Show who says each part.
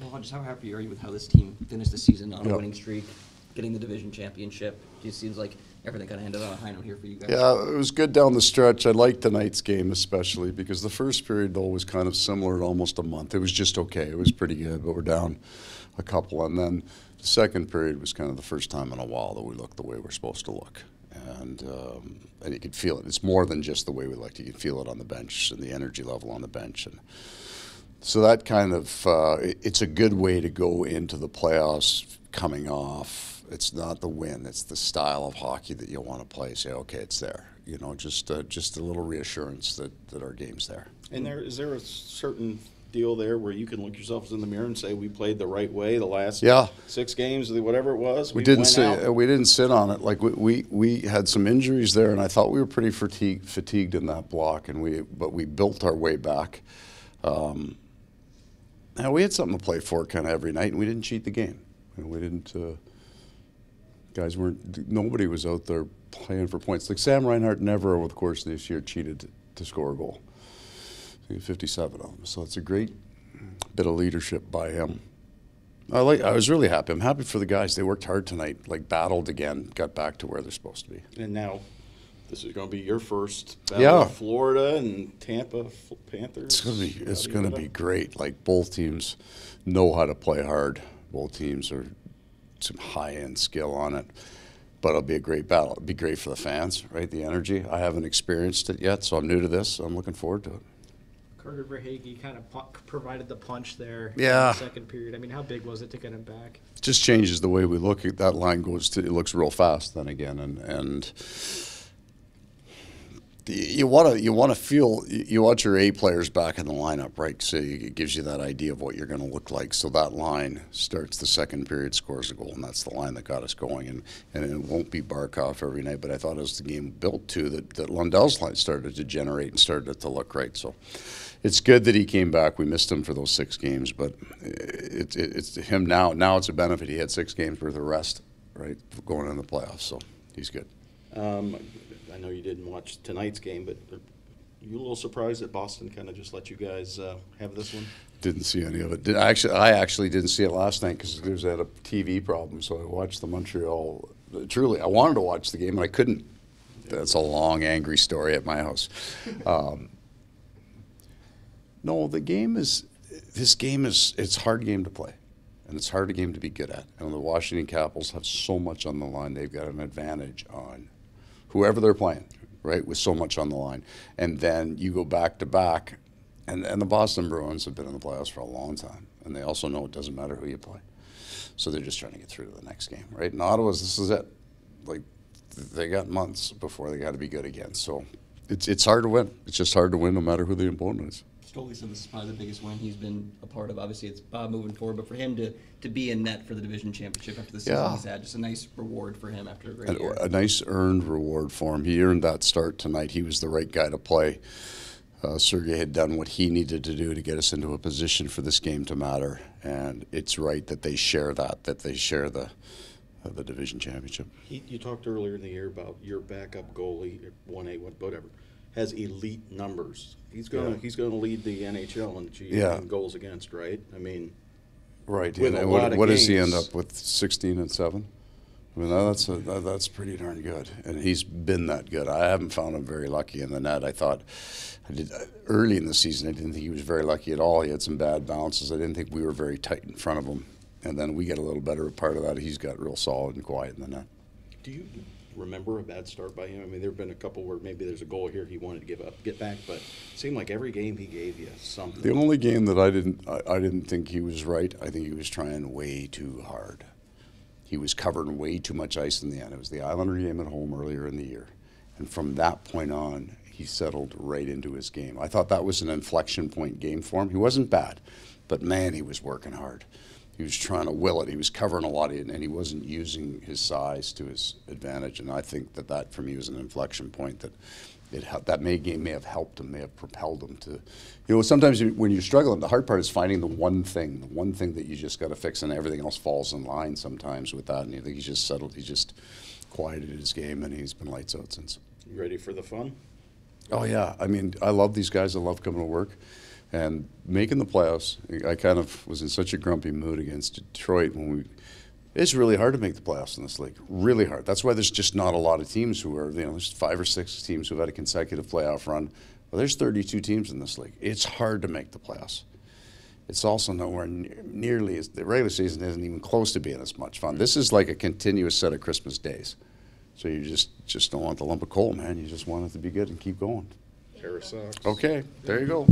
Speaker 1: Well, just how happy are you with how this team finished the season on a winning streak, getting the division championship? It seems like everything kind of ended on a high note here for you guys.
Speaker 2: Yeah, it was good down the stretch. I liked tonight's game especially because the first period, though, was kind of similar to almost a month. It was just okay. It was pretty good, but we're down a couple. And then the second period was kind of the first time in a while that we looked the way we're supposed to look. And you could feel it. It's more than just the way we looked. You can feel it on the bench and the energy level on the bench. And so that kind of, it's a good way to go into the playoffs coming off. It's not the win, it's the style of hockey that you want to play. Say, okay, it's there. You know, just a little reassurance that our game's there.
Speaker 3: And is there a certain deal there where you can look yourselves in the mirror and say we played the right way the last 6 games, whatever it was?
Speaker 2: We didn't sit on it. Like we had some injuries there, and I thought we were pretty fatigued in that block, but we built our way back. Now we had something to play for kind of every night, and we didn't cheat the game. And we didn't. Nobody was out there playing for points. Like Sam Reinhart never over the course of this year cheated to score a goal. He had 57 of them. So it's a great bit of leadership by him. I was really happy. I'm happy for the guys. They worked hard tonight, like battled again, got back to where they're supposed to be.
Speaker 3: And now this is going to be your first battle of Florida and Tampa Panthers.
Speaker 2: It's going to be great. Like both teams know how to play hard. Both teams are some high-end skill on it. But it'll be a great battle. It'll be great for the fans, right? The energy. I haven't experienced it yet, so I'm new to this. So I'm looking forward to it.
Speaker 4: Carter Verhaeghe kind of provided the punch there in
Speaker 2: the
Speaker 4: second period. I mean, how big was it to get him back?
Speaker 2: It just changes the way we look at that line. It looks real fast then again, and you want to feel. You want your A players back in the lineup, right? So it gives you that idea of what you're going to look like. So that line starts the second period, scores a goal, and that's the line that got us going. And it won't be Barkov every night, but I thought as the game built to that Lundell's line started to generate and started to look right. So it's good that he came back. We missed him for those 6 games, but it's him now. Now it's a benefit. He had 6 games worth of rest, right, going into the playoffs. So he's good.
Speaker 3: I know you didn't watch tonight's game, but are you a little surprised that Boston kind of just let you guys have this one?
Speaker 2: Didn't see any of it. I actually didn't see it last night because there's had a TV problem, so I watched the Montreal. Truly, I wanted to watch the game, and I couldn't. That's a long, angry story at my house. No, this game is it's a hard game to play, and it's a hard game to be good at. And the Washington Capitals have so much on the line. They've got an advantage on whoever they're playing, right, with so much on the line. And then you go back to back, and the Boston Bruins have been in the playoffs for a long time, and they also know it doesn't matter who you play. So they're just trying to get through to the next game, right? In Ottawa's, this is it. Like, they got months before they got to be good again. So it's hard to win. It's just hard to win no matter who the opponent is.
Speaker 1: Stoley said this is probably the biggest win he's been a part of. Obviously, it's Bob moving forward, but for him to be in net for the division championship after the season he's had, just a nice reward for him after a great year.
Speaker 2: A nice earned reward for him. He earned that start tonight. He was the right guy to play. Sergei had done what he needed to do to get us into a position for this game to matter, and it's right that they share that they share the division championship.
Speaker 3: You talked earlier in the year about your backup goalie, 1A, whatever, has elite numbers. He's going to lead the NHL in goals against, right? I mean,
Speaker 2: right. And what does he end up with? 16 and 7. I mean, that's pretty darn good, and he's been that good. I haven't found him very lucky in the net. Early in the season, I didn't think he was very lucky at all. He had some bad bounces. I didn't think we were very tight in front of him, and then we get a little better part of that. He's got real solid and quiet in the net.
Speaker 3: Do you remember a bad start by him? I mean, there have been a couple where maybe there's a goal here he wanted to get back, but it seemed like every game he gave you something.
Speaker 2: The only game that I didn't think he was right, I think he was trying way too hard. He was covering way too much ice in the end. It was the Islander game at home earlier in the year, and from that point on, he settled right into his game. I thought that was an inflection point game for him. He wasn't bad, but man, he was working hard. He was trying to will it. He was covering a lot, and he wasn't using his size to his advantage. And I think that for me was an inflection point that may have helped him, may have propelled him to. Sometimes when you're struggling, the hard part is finding the one thing that you just got to fix, and everything else falls in line sometimes with that. And I think he's just settled. He's just quieted his game, and he's been lights out since.
Speaker 3: You ready for the fun?
Speaker 2: Oh yeah. I mean, I love these guys. I love coming to work. And making the playoffs, I kind of was in such a grumpy mood against Detroit when it's really hard to make the playoffs in this league. Really hard. That's why there's just not a lot of teams who are, there's 5 or 6 teams who've had a consecutive playoff run. Well, there's 32 teams in this league. It's hard to make the playoffs. It's also nowhere nearly as, the regular season isn't even close to being as much fun. This is like a continuous set of Christmas days. So you just don't want the lump of coal, man. You just want it to be good and keep going.
Speaker 3: Pair of socks.
Speaker 2: Okay, there you go.